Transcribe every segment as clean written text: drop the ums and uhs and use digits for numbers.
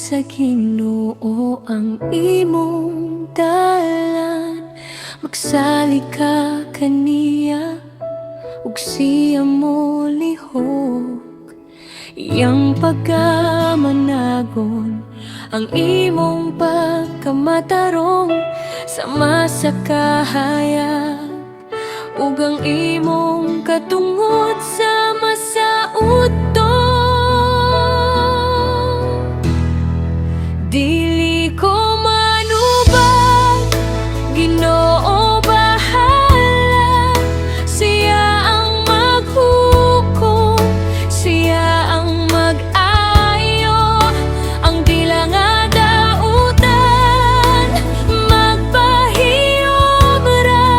sa Ginoo ang imong dalan. Magsali ka kaniya ug siya mo lihok. Iyang pagkamanagon ang imong pagkamatarong. Sama sa kahayag ug ang imong katungod sama sa utok. Dili ko manubag, Ginoo bahala. Siya ang maghukom, siya ang mag-ayo. Ang dila nga dautan, magpahiyom ra.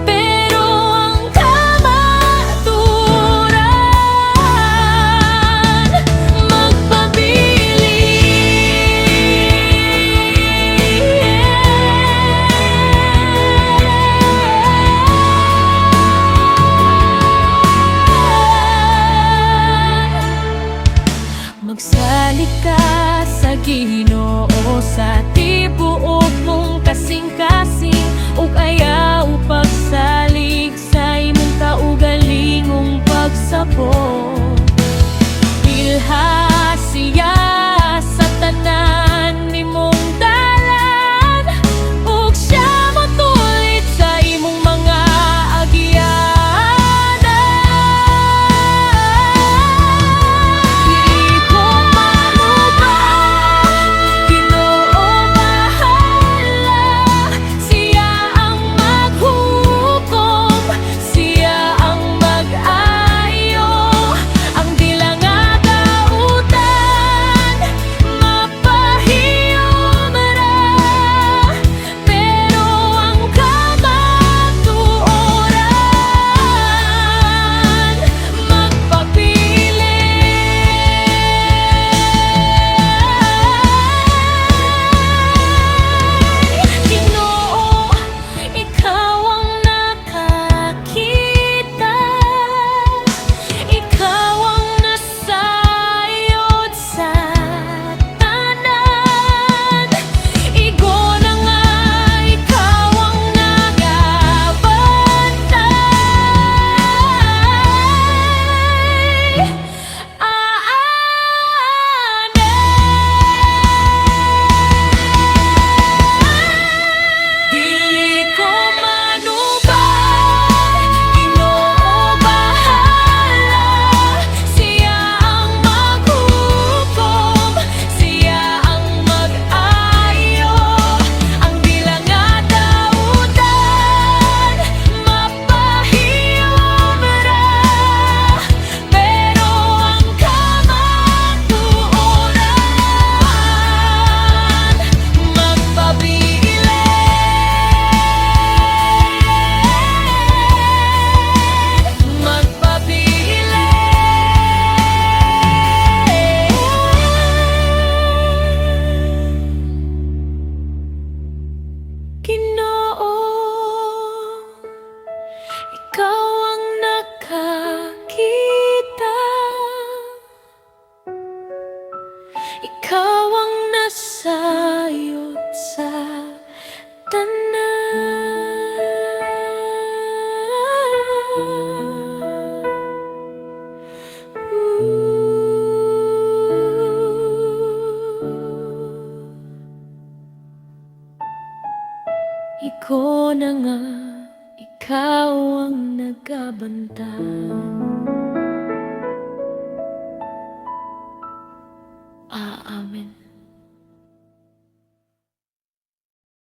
Pero ang kamaturan, magpabili. Magsalik ka sa Ginoo sa tibuok mong kasing-kasing, ug ayaw pagsalig sa imong kaugalingong pagsabot. Ilha siya sa tanan nimong dalan, ug siya motulit sa imong mga agyanan. Dili ko manubag, Ginoo bahala. Siya ang maghukom, siya ang mag-ayo. Ang dila nga dautan, mapahiyom ra. Pero ang kamatuoran, magpapili. Ginoo, ikaw ang nakakita, ikaw ang nasayod sa tanan. Igo na nga, ikaw ang nagabantay. Dili ko manubag, Ginoo bahala. Siya ang maghukom, siya ang mag-ayo. Ang dila nga dautan, mapahiyom ra. Pero ang kamatuoran, magpabili. Ginoo, ikaw ang nakakita, ikaw ang nasayod sa Ikaw na nga, ikaw ang nagabantay.